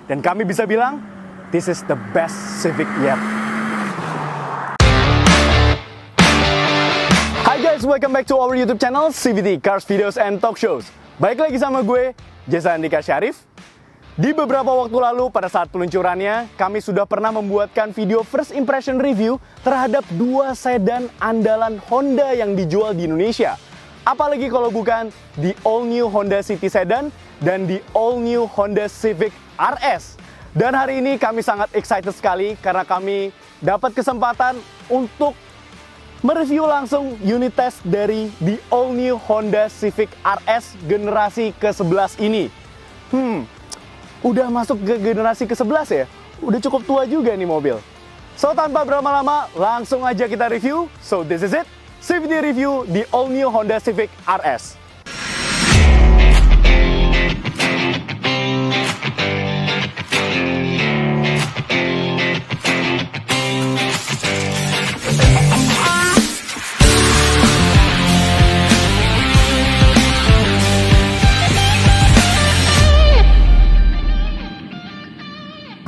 Dan kami bisa bilang, this is the best Civic yet. Hi guys, welcome back to our YouTube channel, CVT, Cars, Videos, and Talk Shows. Baik lagi sama gue, Jason Andika Syarif. Di beberapa waktu lalu, pada saat peluncurannya, kami sudah pernah membuatkan video first impression review terhadap dua sedan andalan Honda yang dijual di Indonesia. Apalagi kalau bukan di all new Honda City Sedan dan di all new Honda Civic RS. Dan hari ini kami sangat excited sekali karena kami dapat kesempatan untuk mereview langsung unit test dari the all new Honda Civic RS generasi ke-11 ini. Udah masuk ke generasi ke-11 ya? Udah cukup tua juga nih mobil. So, tanpa berlama-lama, langsung aja kita review. So, this is it. CVT review the all new Honda Civic RS.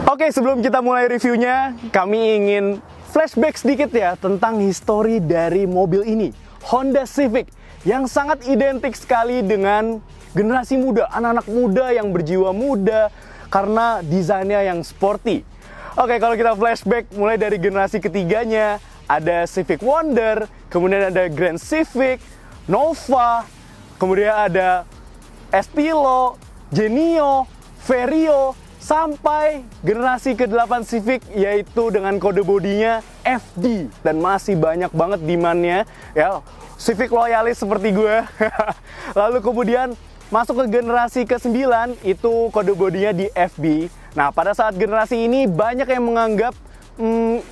Oke, sebelum kita mulai reviewnya, kami ingin flashback sedikit ya tentang histori dari mobil ini, Honda Civic, yang sangat identik sekali dengan generasi muda, anak-anak muda yang berjiwa muda karena desainnya yang sporty. Oke, kalau kita flashback mulai dari generasi ketiganya, ada Civic Wonder, kemudian ada Grand Civic, Nova, kemudian ada Estilo, Genio, Vario, sampai generasi ke-8 Civic, yaitu dengan kode bodinya FD, dan masih banyak banget demand-nya ya, Civic loyalis seperti gue. Lalu kemudian masuk ke generasi ke-9, itu kode bodinya di FB. Nah, pada saat generasi ini banyak yang menganggap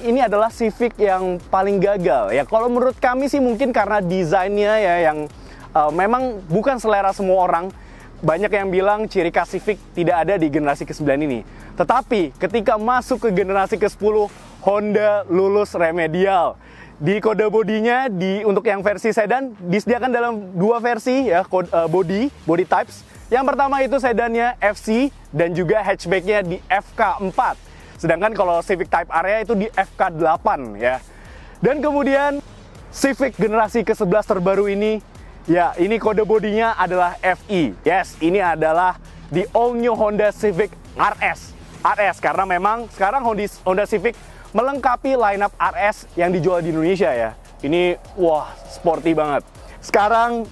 ini adalah Civic yang paling gagal ya. Kalau menurut kami sih mungkin karena desainnya ya yang memang bukan selera semua orang. Banyak yang bilang ciri khas Civic tidak ada di generasi ke-9 ini. Tetapi ketika masuk ke generasi ke-10, Honda lulus remedial. Di kode bodinya, untuk yang versi sedan, disediakan dalam dua versi ya, body types. Yang pertama itu sedannya FC dan juga hatchbacknya di FK4. Sedangkan kalau Civic Type R itu di FK8 ya. Dan kemudian Civic generasi ke-11 terbaru ini, ya, ini kode bodinya adalah FE. Yes, ini adalah the all new Honda Civic RS. RS karena memang sekarang Honda Civic melengkapi lineup RS yang dijual di Indonesia ya. Ini wah, sporty banget. Sekarang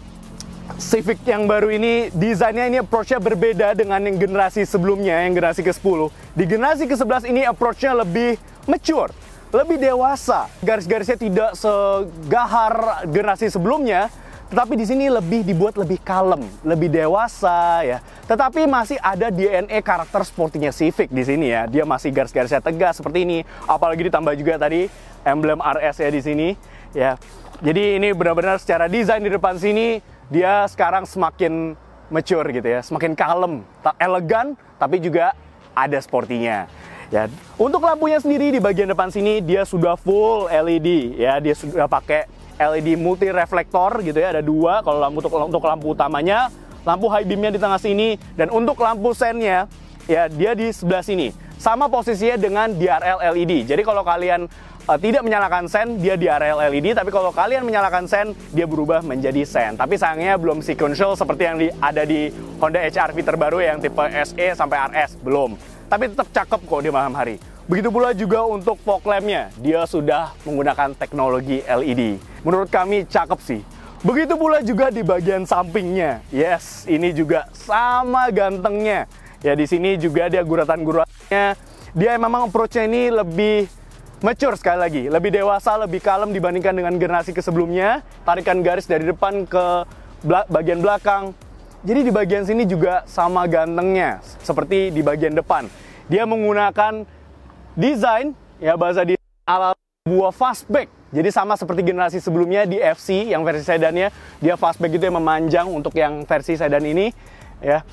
Civic yang baru ini desainnya ini approach-nya berbeda dengan yang generasi sebelumnya, yang generasi ke-10. Di generasi ke-11 ini approach-nya lebih mature, lebih dewasa. Garis-garisnya tidak segahar generasi sebelumnya. Tetapi di sini dibuat lebih kalem, lebih dewasa ya. Tetapi masih ada DNA karakter sportinya Civic di sini ya. Dia masih garis-garisnya tegas seperti ini. Apalagi ditambah juga tadi emblem RS ya di sini ya. Jadi ini benar-benar secara desain di depan sini dia sekarang semakin mature gitu ya, semakin kalem, elegan tapi juga ada sportinya. Ya, untuk lampunya sendiri di bagian depan sini dia sudah full LED ya. Dia sudah pakai LED multi reflektor gitu ya, ada dua. Kalau untuk lampu utamanya, lampu high beamnya di tengah sini, dan untuk lampu sennya ya dia di sebelah sini. Sama posisinya dengan DRL LED. Jadi kalau kalian tidak menyalakan sen, dia DRL LED, tapi kalau kalian menyalakan sen, dia berubah menjadi sen. Tapi sayangnya belum sequential seperti yang ada di Honda HR-V terbaru yang tipe SE sampai RS, belum. Tapi tetap cakep kok di malam hari. Begitu pula juga untuk fog lamp-nya, dia sudah menggunakan teknologi LED. Menurut kami cakep sih. Begitu pula juga di bagian sampingnya. Yes, ini juga sama gantengnya. Ya, di sini juga dia guratan-guratannya. Dia memang approach-nya ini lebih mature sekali lagi, lebih dewasa, lebih kalem dibandingkan dengan generasi ke-sebelumnya. Tarikan garis dari depan ke bagian belakang. Jadi di bagian sini juga sama gantengnya seperti di bagian depan. Dia menggunakan desain ya, bahasa di ala buah fastback. Jadi sama seperti generasi sebelumnya di FC yang versi sedannya, dia fastback itu yang memanjang untuk yang versi sedan ini ya.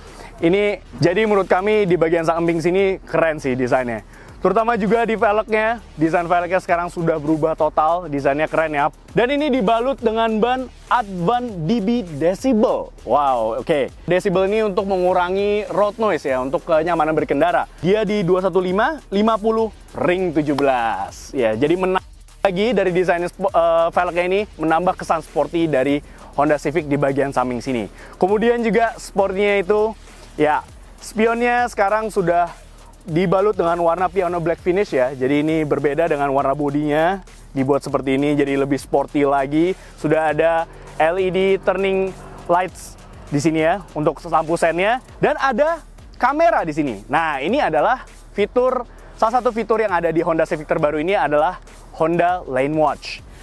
Ini jadi menurut kami di bagian samping sini keren sih desainnya. Terutama juga di velgnya, desain velgnya sekarang sudah berubah total, desainnya keren ya. Dan ini dibalut dengan ban Advan DB Decibel. Wow, oke. Decibel ini untuk mengurangi road noise ya, untuk kenyamanan berkendara. Dia di 215, 50, ring 17. Ya, jadi menambah lagi dari desain velgnya ini, menambah kesan sporty dari Honda Civic di bagian samping sini. Kemudian juga sportnya itu, ya, spionnya sekarang sudah dibalut dengan warna piano black finish ya. Jadi ini berbeda dengan warna bodinya, dibuat seperti ini jadi lebih sporty lagi. Sudah ada LED turning lights di sini ya untuk lampu sennya, dan ada kamera di sini. Nah, ini adalah fitur, salah satu fitur yang ada di Honda Civic terbaru ini adalah Honda Lane Watch.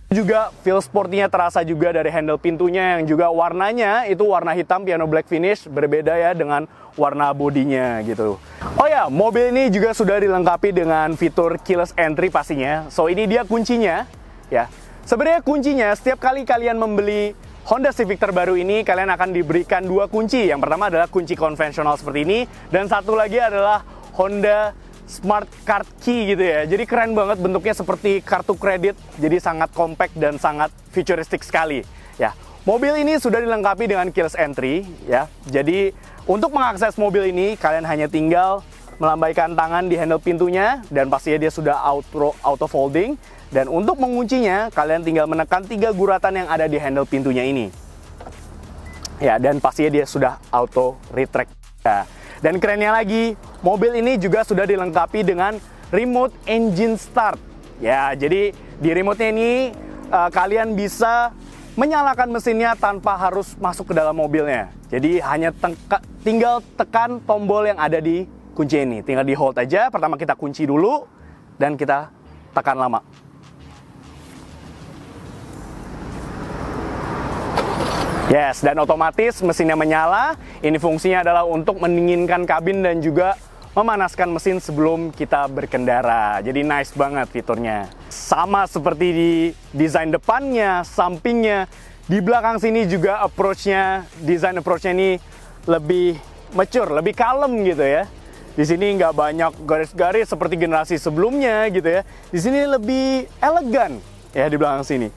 Juga feel sportinya terasa juga dari handle pintunya yang juga warnanya itu warna hitam piano black finish, berbeda ya dengan warna bodinya gitu. Oh ya, mobil ini juga sudah dilengkapi dengan fitur keyless entry pastinya. So ini dia kuncinya ya. Sebenarnya kuncinya setiap kali kalian membeli Honda Civic terbaru ini, kalian akan diberikan dua kunci. Yang pertama adalah kunci konvensional seperti ini, dan satu lagi adalah Honda Smart Card Key gitu ya. Jadi keren banget, bentuknya seperti kartu kredit. Jadi sangat compact dan sangat futuristik sekali ya. Mobil ini sudah dilengkapi dengan keyless entry ya. Jadi untuk mengakses mobil ini kalian hanya tinggal melambaikan tangan di handle pintunya, dan pastinya dia sudah auto folding. Dan untuk menguncinya kalian tinggal menekan 3 guratan yang ada di handle pintunya ini. Ya, dan pastinya dia sudah auto retract. Ya. Dan kerennya lagi, mobil ini juga sudah dilengkapi dengan remote engine start. Ya, jadi di remote-nya ini kalian bisa menyalakan mesinnya tanpa harus masuk ke dalam mobilnya. Jadi hanya tinggal tekan tombol yang ada di kunci ini. Tinggal di hold aja, pertama kita kunci dulu, dan kita tekan lama. Yes, dan otomatis mesinnya menyala. Ini fungsinya adalah untuk mendinginkan kabin dan juga memanaskan mesin sebelum kita berkendara. Jadi nice banget fiturnya. Sama seperti di desain depannya, sampingnya, di belakang sini juga desain approach-nya ini lebih mature, lebih kalem gitu ya. Di sini nggak banyak garis-garis seperti generasi sebelumnya gitu ya. Di sini lebih elegan ya di belakang sini.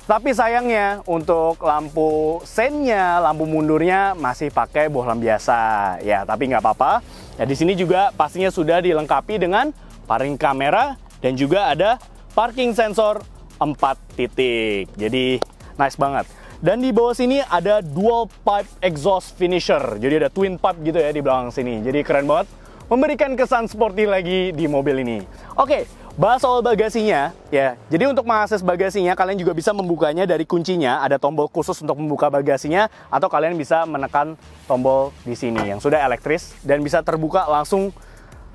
Tapi sayangnya untuk lampu sennya, lampu mundurnya masih pakai bohlam biasa. Ya, tapi nggak apa-apa. Ya, di sini juga pastinya sudah dilengkapi dengan paring kamera dan juga ada parking sensor 4 titik. Jadi nice banget. Dan di bawah sini ada dual pipe exhaust finisher. Jadi ada twin pipe gitu ya di belakang sini. Jadi keren banget. Memberikan kesan sporty lagi di mobil ini. Oke, bahas soal bagasinya ya. Jadi untuk mengakses bagasinya kalian juga bisa membukanya dari kuncinya, ada tombol khusus untuk membuka bagasinya, atau kalian bisa menekan tombol di sini yang sudah elektris dan bisa terbuka langsung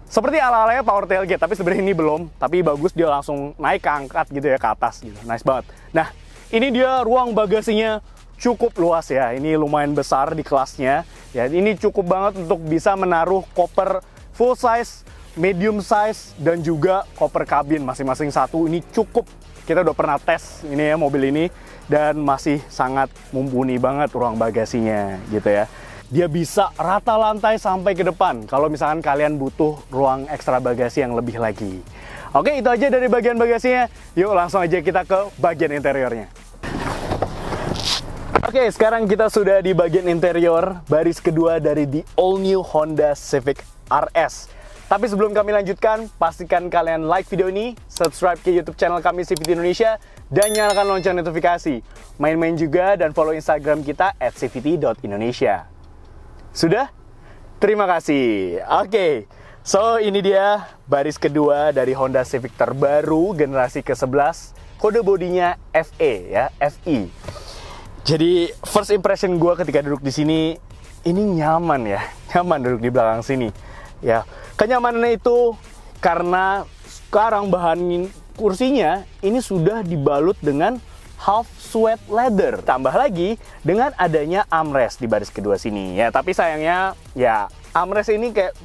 seperti ala-alanya power tailgate, tapi sebenarnya ini belum, tapi bagus dia langsung naik ke angkat gitu ya ke atas gitu. Nice banget. Nah, ini dia ruang bagasinya cukup luas ya. Ini lumayan besar di kelasnya. Ya, ini cukup banget untuk bisa menaruh koper full size, medium size, dan juga koper kabin masing-masing satu. Ini cukup, kita udah pernah tes ini ya mobil ini, dan masih sangat mumpuni banget ruang bagasinya gitu ya. Dia bisa rata lantai sampai ke depan kalau misalkan kalian butuh ruang ekstra bagasi yang lebih lagi. Oke, itu aja dari bagian bagasinya. Yuk langsung aja kita ke bagian interiornya. Oke, sekarang kita sudah di bagian interior baris kedua dari the all new Honda Civic RS. Tapi sebelum kami lanjutkan, pastikan kalian like video ini, subscribe ke YouTube channel kami CVT Indonesia, dan nyalakan lonceng notifikasi. Main-main juga dan follow Instagram kita @cvt.indonesia. Sudah? Terima kasih. Oke, so ini dia baris kedua dari Honda Civic terbaru generasi ke-11. Kode bodinya FE ya, FI. Jadi first impression gue ketika duduk di sini, ini nyaman ya, nyaman duduk di belakang sini. Ya, kenyamanannya itu karena sekarang bahan kursinya ini sudah dibalut dengan half sweat leather. Tambah lagi dengan adanya armrest di baris kedua sini. Ya, tapi sayangnya ya armrest ini kayak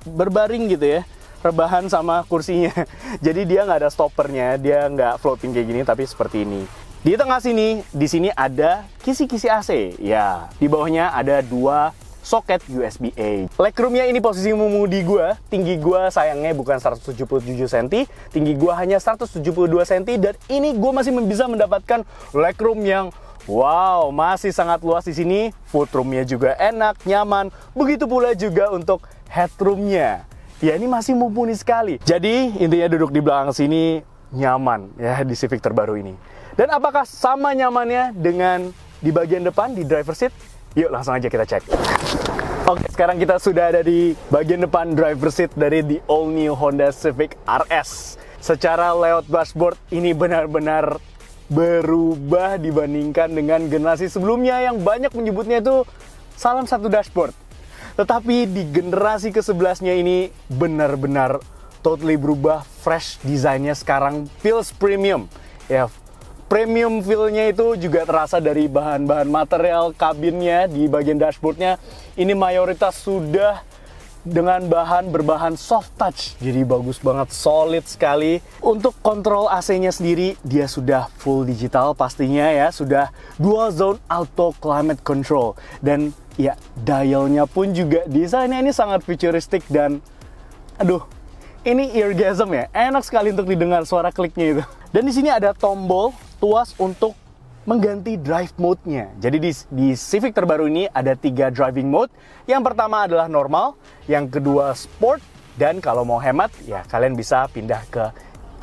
berbaring gitu ya, rebahan sama kursinya. Jadi dia nggak ada stoppernya, dia nggak floating kayak gini, tapi seperti ini. Di tengah sini, di sini ada kisi-kisi AC. Ya, di bawahnya ada 2 soket USB-A. Legroomnya ini posisi mengemudi gue, tinggi gue sayangnya bukan 177 cm, tinggi gue hanya 172 cm, dan ini gue masih bisa mendapatkan legroom yang wow, masih sangat luas di sini. Footroomnya juga enak, nyaman, begitu pula juga untuk headroomnya. Ya, ini masih mumpuni sekali. Jadi intinya duduk di belakang sini nyaman ya di Civic terbaru ini. Dan apakah sama nyamannya dengan di bagian depan, di driver seat? Yuk langsung aja kita cek. Oke, sekarang kita sudah ada di bagian depan driver seat dari the all new Honda Civic RS. Secara layout dashboard ini benar-benar berubah dibandingkan dengan generasi sebelumnya yang banyak menyebutnya itu salam satu dashboard. Tetapi di generasi ke-11-nya ini benar-benar totally berubah, fresh desainnya sekarang feels premium. Ya, premium feel-nya itu juga terasa dari bahan-bahan material kabinnya di bagian dashboardnya. Ini mayoritas sudah dengan berbahan soft touch. Jadi bagus banget, solid sekali. Untuk kontrol AC-nya sendiri, dia sudah full digital pastinya ya. Sudah dual zone auto climate control. Dan ya, dialnya pun juga desainnya ini sangat futuristik dan aduh, ini eargasm ya. Enak sekali untuk didengar suara kliknya itu. Dan di sini ada tombol tuas untuk mengganti drive mode-nya. Jadi di Civic terbaru ini ada 3 driving mode. Yang pertama adalah normal, yang kedua sport, dan kalau mau hemat ya kalian bisa pindah ke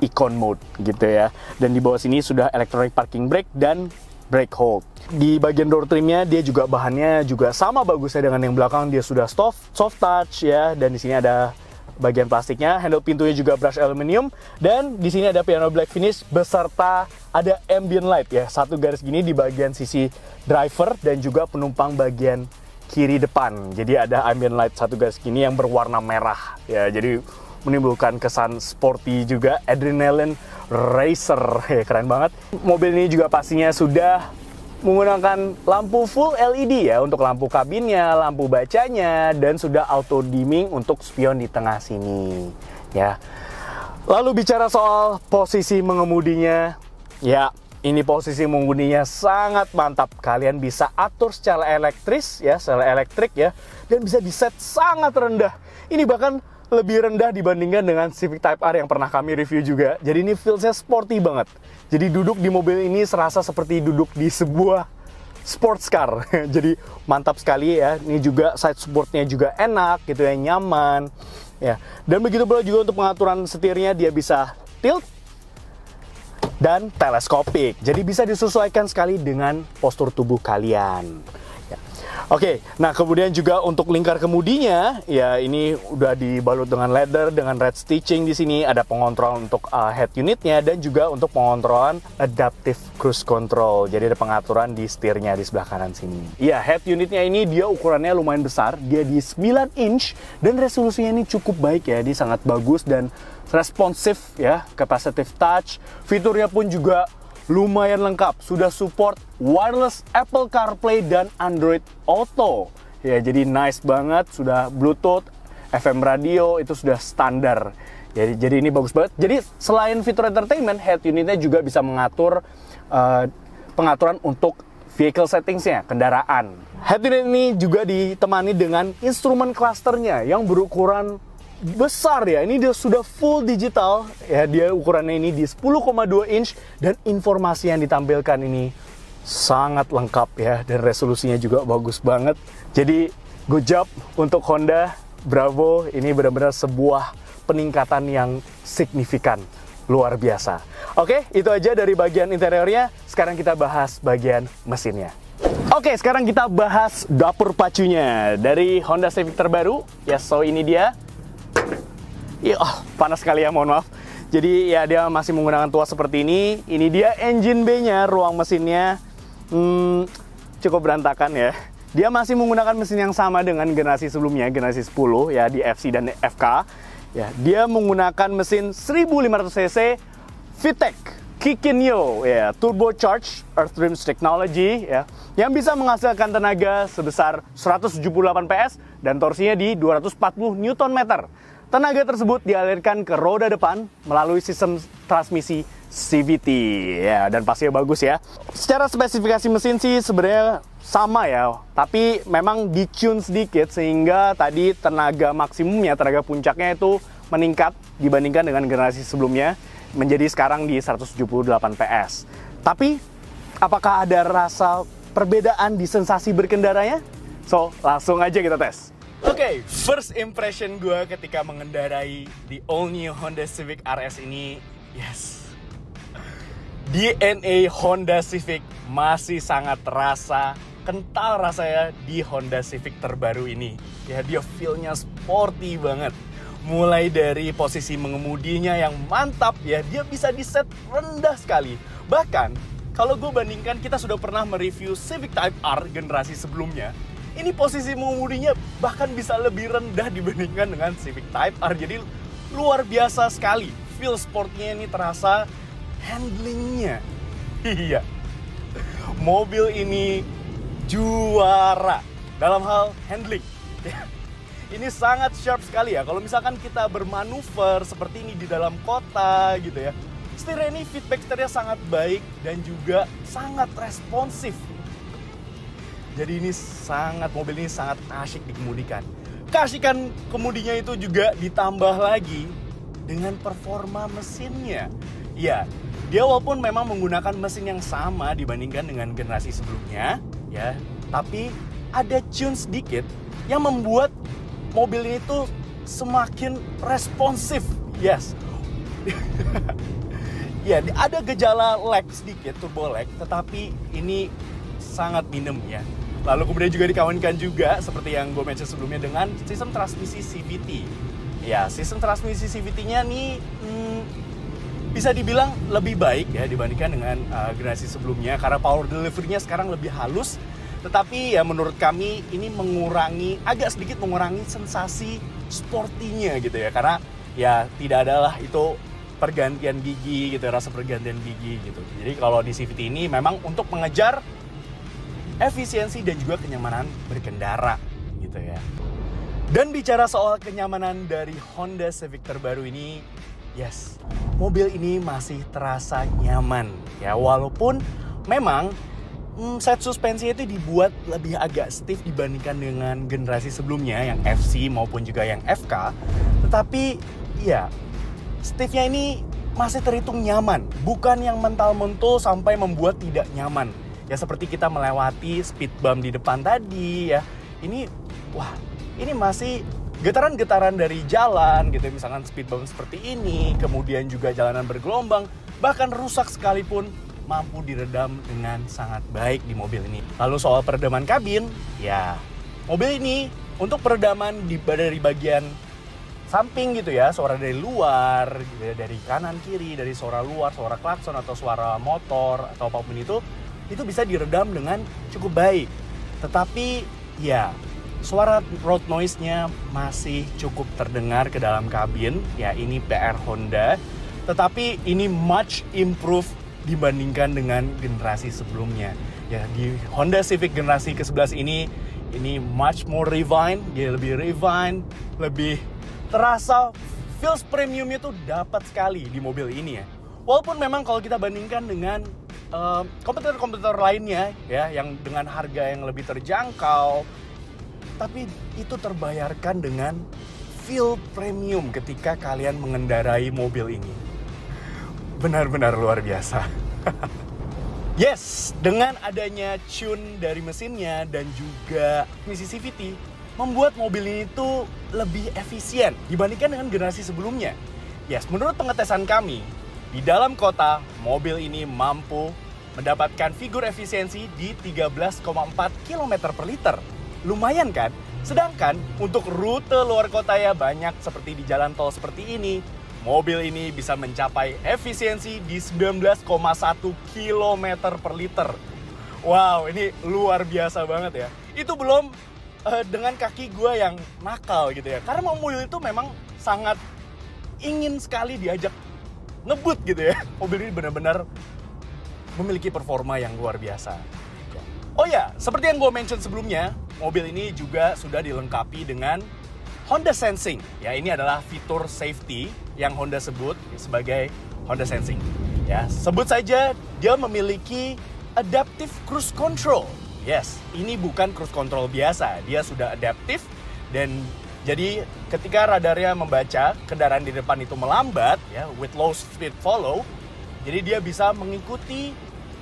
icon mode gitu ya. Dan di bawah sini sudah electronic parking brake dan brake hold. Di bagian door trimnya dia juga bahannya juga sama bagusnya dengan yang belakang, dia sudah soft touch ya. Dan di sini ada bagian plastiknya, handle pintunya juga brush aluminium, dan di sini ada piano black finish beserta ada ambient light ya, satu garis gini di bagian sisi driver dan juga penumpang bagian kiri depan. Jadi ada ambient light satu garis gini yang berwarna merah ya, jadi menimbulkan kesan sporty juga, adrenaline racer ya, keren banget. Mobil ini juga pastinya sudah menggunakan lampu full LED ya untuk lampu kabinnya, lampu bacanya, dan sudah auto dimming untuk spion di tengah sini ya. Lalu bicara soal posisi mengemudinya, ya ini posisi mengemudinya sangat mantap. Kalian bisa atur secara elektris ya, secara elektrik ya, dan bisa di set sangat rendah. Ini bahkan lebih rendah dibandingkan dengan Civic Type R yang pernah kami review juga. Jadi ini feel-nya sporty banget. Jadi duduk di mobil ini serasa seperti duduk di sebuah sports car. Jadi mantap sekali ya. Ini juga side supportnya juga enak gitu ya, nyaman ya. Dan begitu pula juga untuk pengaturan setirnya, dia bisa tilt dan teleskopik. Jadi bisa disesuaikan sekali dengan postur tubuh kalian. Oke, nah kemudian juga untuk lingkar kemudinya, ya ini udah dibalut dengan leather, dengan red stitching di sini. Ada pengontrol untuk head unitnya dan juga untuk pengontrolan adaptive cruise control. Jadi ada pengaturan di setirnya di sebelah kanan sini. Ya, head unitnya ini dia ukurannya lumayan besar, dia di 9 inch dan resolusinya ini cukup baik ya. Dia sangat bagus dan responsif ya, capacitive touch. Fiturnya pun juga lumayan lengkap, sudah support wireless Apple CarPlay dan Android Auto. Ya, jadi nice banget, sudah Bluetooth, FM radio itu sudah standar. Jadi ini bagus banget. Jadi selain fitur entertainment, head unitnya juga bisa mengatur pengaturan untuk vehicle settingsnya, kendaraan. Head unit ini juga ditemani dengan instrumen clusternya yang berukuran besar ya. Ini dia sudah full digital ya, dia ukurannya ini di 10,2 inch dan informasi yang ditampilkan ini sangat lengkap ya, dan resolusinya juga bagus banget. Jadi good job untuk Honda, bravo, ini benar-benar sebuah peningkatan yang signifikan, luar biasa. Oke, itu aja dari bagian interiornya. Sekarang kita bahas bagian mesinnya. Oke, sekarang kita bahas dapur pacunya dari Honda Civic terbaru ya. So ini dia. Ya, panas sekali ya, mohon maaf. Jadi ya dia masih menggunakan tuas seperti ini. Ini dia engine bay-nya, ruang mesinnya cukup berantakan ya. Dia masih menggunakan mesin yang sama dengan generasi sebelumnya, generasi 10 ya, di FC dan FK. Ya, dia menggunakan mesin 1500 cc VTEC Kikinyo ya, turbocharged earth rings technology ya, yang bisa menghasilkan tenaga sebesar 178 PS dan torsinya di 240 Nm. Tenaga tersebut dialirkan ke roda depan melalui sistem transmisi CVT ya, dan pastinya bagus ya. Secara spesifikasi mesin sih sebenarnya sama ya, tapi memang di-tune sedikit sehingga tadi tenaga maksimumnya, tenaga puncaknya itu meningkat dibandingkan dengan generasi sebelumnya, menjadi sekarang di 178 PS. Tapi apakah ada rasa perbedaan di sensasi berkendaranya? So, langsung aja kita tes. Oke, first impression gue ketika mengendarai di all new Honda Civic RS ini, yes, DNA Honda Civic masih sangat terasa, kental rasanya di Honda Civic terbaru ini. Ya, dia feel-nya sporty banget. Mulai dari posisi mengemudinya yang mantap ya, dia bisa di-set rendah sekali. Bahkan, kalau gue bandingkan, kita sudah pernah mereview Civic Type R generasi sebelumnya. Ini posisi mengemudinya bahkan bisa lebih rendah dibandingkan dengan Civic Type R. Jadi luar biasa sekali. Feel sportnya ini terasa, handlingnya. Iya. Mobil ini juara dalam hal handling. Ini sangat sharp sekali ya. Kalau misalkan kita bermanuver seperti ini di dalam kota gitu ya. Setirnya ini feedback setirnya sangat baik dan juga sangat responsif. Jadi mobil ini sangat asyik dikemudikan. Keasikan kemudinya itu juga ditambah lagi dengan performa mesinnya. Ya, dia walaupun memang menggunakan mesin yang sama dibandingkan dengan generasi sebelumnya, ya, tapi ada tune sedikit yang membuat mobil ini tuh semakin responsif. Yes. Ya, ada gejala lag sedikit, turbo lag, tetapi ini sangat minim ya. Lalu kemudian juga dikawankan juga seperti yang gue mention sebelumnya dengan sistem transmisi CVT. Ya, sistem transmisi CVT-nya nih bisa dibilang lebih baik ya dibandingkan dengan generasi sebelumnya karena power delivery-nya sekarang lebih halus. Tetapi ya menurut kami ini agak sedikit mengurangi sensasi sportinya gitu ya, karena ya tidak adalah itu pergantian gigi gitu, rasa pergantian gigi gitu. Jadi kalau di CVT ini memang untuk mengejar efisiensi dan juga kenyamanan berkendara gitu ya. Dan bicara soal kenyamanan dari Honda Civic terbaru ini, yes, mobil ini masih terasa nyaman ya, walaupun memang set suspensi itu dibuat lebih agak stiff dibandingkan dengan generasi sebelumnya yang FC maupun juga yang FK. Tetapi ya, stiffnya ini masih terhitung nyaman, bukan yang mental-mentul sampai membuat tidak nyaman. Ya seperti kita melewati speed bump di depan tadi ya. Ini masih getaran-getaran dari jalan gitu, misalkan speed bump seperti ini, kemudian juga jalanan bergelombang, bahkan rusak sekalipun mampu diredam dengan sangat baik di mobil ini. Lalu soal peredaman kabin, ya mobil ini untuk peredaman dari bagian samping gitu ya, suara dari luar, gitu ya, dari kanan kiri, dari suara luar, suara klakson atau suara motor atau apapun itu bisa diredam dengan cukup baik. Tetapi ya suara road noise-nya masih cukup terdengar ke dalam kabin. Ya ini PR Honda. Tetapi ini much improve dibandingkan dengan generasi sebelumnya. Ya di Honda Civic generasi ke-11 ini much more refined, dia lebih refined, lebih terasa feels premiumnya tuh dapat sekali di mobil ini ya. Walaupun memang kalau kita bandingkan dengan kompetitor-kompetitor lainnya ya yang dengan harga yang lebih terjangkau, tapi itu terbayarkan dengan feel premium ketika kalian mengendarai mobil ini. Benar-benar luar biasa. Yes, dengan adanya tune dari mesinnya dan juga misi CVT membuat mobil ini tuh lebih efisien dibandingkan dengan generasi sebelumnya. Yes, menurut pengetesan kami, di dalam kota mobil ini mampu mendapatkan figur efisiensi di 13,4 km per liter. Lumayan kan? Sedangkan untuk rute luar kota ya banyak seperti di jalan tol seperti ini, mobil ini bisa mencapai efisiensi di 19,1 km per liter. Wow, ini luar biasa banget ya. Itu belum dengan kaki gue yang nakal gitu ya. Karena mobil itu memang sangat ingin sekali diajak ngebut gitu ya. Mobil ini benar-benar memiliki performa yang luar biasa. Oh ya, seperti yang gue mention sebelumnya, mobil ini juga sudah dilengkapi dengan Honda Sensing. Ya, ini adalah fitur safety yang Honda sebut sebagai Honda Sensing. Ya, sebut saja dia memiliki Adaptive Cruise Control. Yes, ini bukan cruise control biasa, dia sudah adaptif dan jadi ketika radarnya membaca kendaraan di depan itu melambat, ya, with low speed follow, jadi dia bisa mengikuti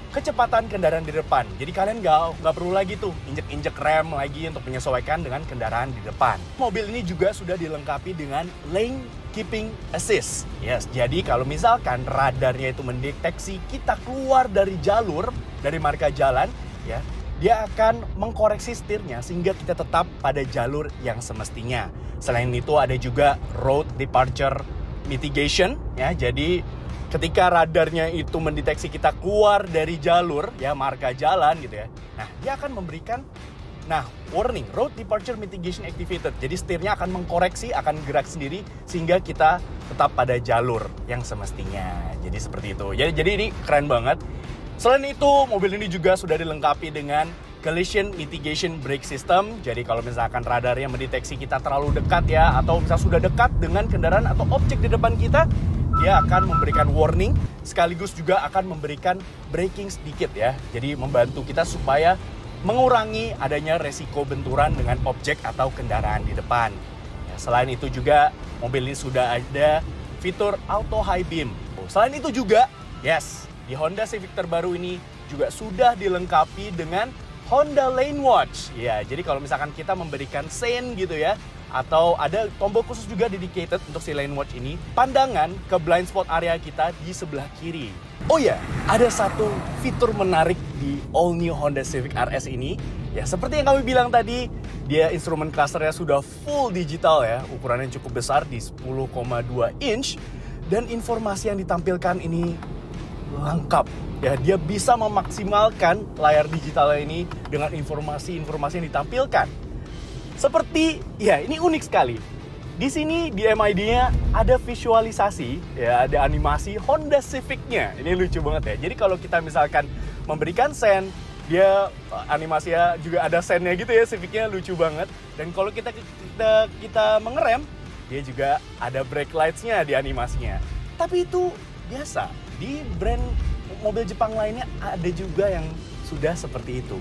kecepatan kendaraan di depan. Jadi kalian nggak perlu lagi tuh injek-injek rem lagi untuk menyesuaikan dengan kendaraan di depan. Mobil ini juga sudah dilengkapi dengan lane keeping assist. Yes, jadi kalau misalkan radarnya itu mendeteksi kita keluar dari jalur, dari marka jalan, ya, dia akan mengkoreksi setirnya sehingga kita tetap pada jalur yang semestinya. Selain itu ada juga road departure mitigation, ya. Jadi ketika radarnya itu mendeteksi kita keluar dari jalur, ya, marka jalan gitu ya. Nah, dia akan memberikan warning, road departure mitigation activated. Jadi setirnya akan mengkoreksi, akan gerak sendiri sehingga kita tetap pada jalur yang semestinya. Jadi seperti itu. Jadi ini keren banget. Selain itu, mobil ini juga sudah dilengkapi dengan collision mitigation brake system. Jadi kalau misalkan radarnya mendeteksi kita terlalu dekat, ya, atau misalnya sudah dekat dengan kendaraan atau objek di depan kita, dia akan memberikan warning, sekaligus juga akan memberikan braking sedikit, ya. Jadi membantu kita supaya mengurangi adanya resiko benturan dengan objek atau kendaraan di depan. Ya, selain itu juga mobil ini sudah ada fitur auto high beam. Selain itu juga, yes, di Honda Civic terbaru ini juga sudah dilengkapi dengan Honda Lane Watch. Ya, jadi kalau misalkan kita memberikan sein gitu ya, atau ada tombol khusus juga dedicated untuk si Lane Watch ini, pandangan ke blind spot area kita di sebelah kiri. Oh ya, ada satu fitur menarik di all new Honda Civic RS ini. Ya, seperti yang kami bilang tadi, dia instrumen clusternya sudah full digital, ya, ukurannya cukup besar di 10,2 inch, dan informasi yang ditampilkan ini lengkap. Ya, dia bisa memaksimalkan layar digitalnya ini dengan informasi-informasi yang ditampilkan. Seperti, ya, ini unik sekali. Di sini di MID-nya ada visualisasi, ya, ada animasi Honda Civic-nya. Ini lucu banget, ya. Jadi kalau kita misalkan memberikan sen, dia animasinya juga ada sennya gitu ya, Civic-nya lucu banget. Dan kalau kita mengerem, dia juga ada brake lights-nya di animasinya. Tapi itu biasa. Di brand mobil Jepang lainnya ada juga yang sudah seperti itu.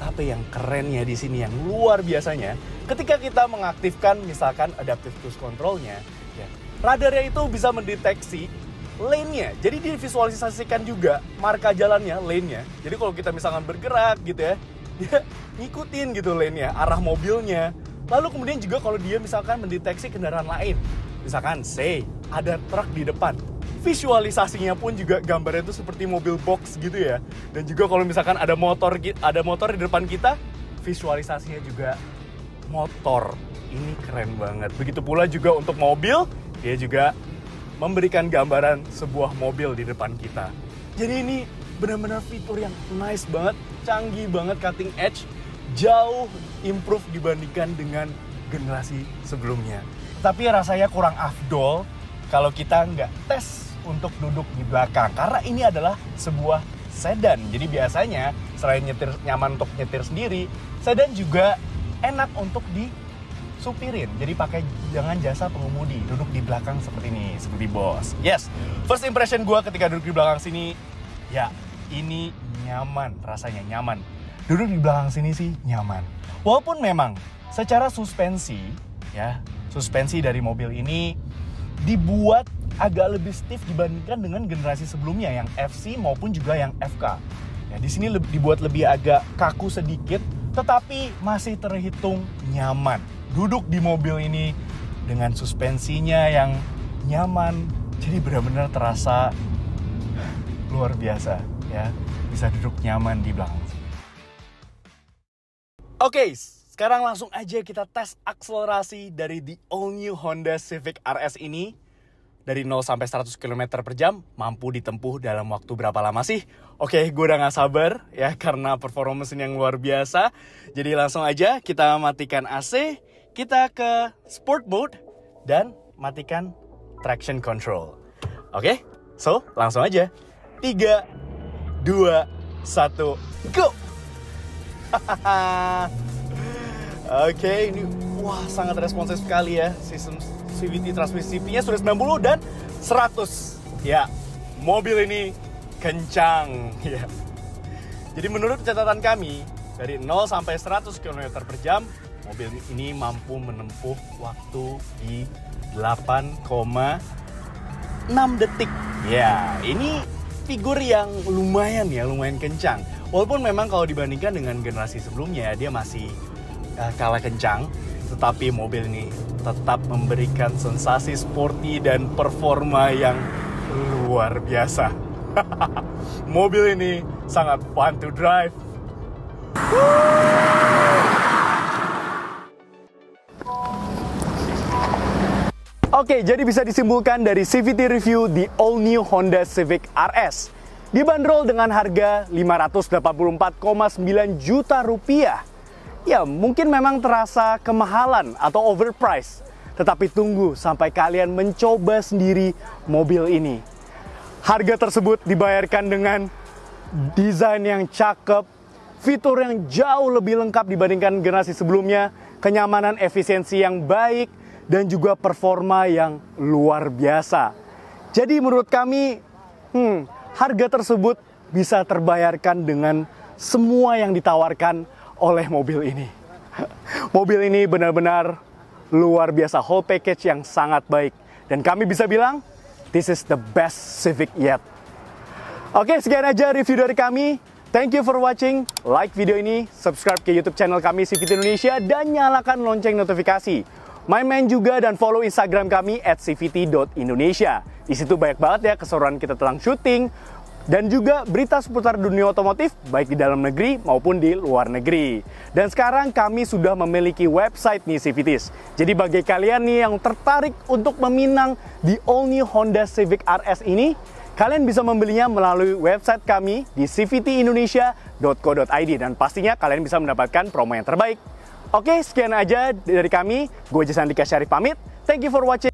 Tapi yang kerennya di sini, yang luar biasanya, ketika kita mengaktifkan misalkan adaptive cruise control-nya, ya, radarnya itu bisa mendeteksi lane-nya. Jadi divisualisasikan juga marka jalannya, lane-nya. Jadi kalau kita misalkan bergerak gitu ya, dia ngikutin gitu lane-nya, arah mobilnya. Lalu kemudian juga kalau dia misalkan mendeteksi kendaraan lain, misalkan say ada truk di depan, visualisasinya pun juga gambarnya itu seperti mobil box gitu ya. Dan juga kalau misalkan ada motor di depan kita, visualisasinya juga motor. Ini keren banget. Begitu pula juga untuk mobil, dia juga memberikan gambaran sebuah mobil di depan kita. Jadi ini benar-benar fitur yang nice banget, canggih banget, cutting edge, jauh improve dibandingkan dengan generasi sebelumnya. Tapi rasanya kurang afdol kalau kita nggak tes untuk duduk di belakang, karena ini adalah sebuah sedan. Jadi biasanya selain nyaman untuk nyetir sendiri, sedan juga enak untuk disupirin. Jadi pakai dengan jasa pengemudi, duduk di belakang seperti ini, seperti bos. Yes, first impression gue ketika duduk di belakang sini, ya ini nyaman, rasanya nyaman. Duduk di belakang sini sih nyaman. Walaupun memang secara suspensi, ya, suspensi dari mobil ini dibuat agak lebih stiff dibandingkan dengan generasi sebelumnya yang FC maupun juga yang FK. Ya, di sini dibuat lebih agak kaku sedikit, tetapi masih terhitung nyaman. Duduk di mobil ini dengan suspensinya yang nyaman, jadi benar-benar terasa luar biasa, ya. Bisa duduk nyaman di belakang. Oke, sekarang langsung aja kita tes akselerasi dari the all new Honda Civic RS ini. Dari 0 sampai 100 km per jam, mampu ditempuh dalam waktu berapa lama sih? Oke, gue udah gak sabar ya, karena performance yang luar biasa. Jadi langsung aja kita matikan AC, kita ke Sport Mode, dan matikan Traction Control. Oke, so langsung aja. 3, 2, 1, go! Oke, ini wah sangat responsif sekali ya. Sistem CVT transmisi CVT-nya sudah 90 dan 100. Ya, mobil ini kencang. Ya. Jadi menurut catatan kami, dari 0 sampai 100 km per jam, mobil ini mampu menempuh waktu di 8,6 detik. Ya, ini figur yang lumayan kencang. Walaupun memang kalau dibandingkan dengan generasi sebelumnya, dia masih kalah kencang. Tetapi mobil ini tetap memberikan sensasi sporty dan performa yang luar biasa. Mobil ini sangat fun to drive. Oke, jadi bisa disimpulkan dari CVT review di all new Honda Civic RS. Dibanderol dengan harga 584,9 juta rupiah. Ya, mungkin memang terasa kemahalan atau overpriced. Tetapi tunggu sampai kalian mencoba sendiri mobil ini. Harga tersebut dibayarkan dengan desain yang cakep, fitur yang jauh lebih lengkap dibandingkan generasi sebelumnya, kenyamanan, efisiensi yang baik, dan juga performa yang luar biasa. Jadi menurut kami, harga tersebut bisa terbayarkan dengan semua yang ditawarkan oleh mobil ini. Mobil ini benar-benar luar biasa, whole package yang sangat baik. Dan kami bisa bilang, this is the best Civic yet. Oke, sekian aja review dari kami. Thank you for watching. Like video ini, subscribe ke YouTube channel kami CVT Indonesia, dan nyalakan lonceng notifikasi. Main-main juga dan follow Instagram kami @cvt.indonesia. Di situ banyak banget ya keseruan kita tentang syuting dan juga berita seputar dunia otomotif baik di dalam negeri maupun di luar negeri. Dan sekarang kami sudah memiliki website nih CVTs. Jadi bagi kalian nih yang tertarik untuk meminang di all new Honda Civic RS ini, kalian bisa membelinya melalui website kami di cvtindonesia.co.id dan pastinya kalian bisa mendapatkan promo yang terbaik. Oke, sekian aja dari kami. Gue Jason Dika Syarif pamit. Thank you for watching.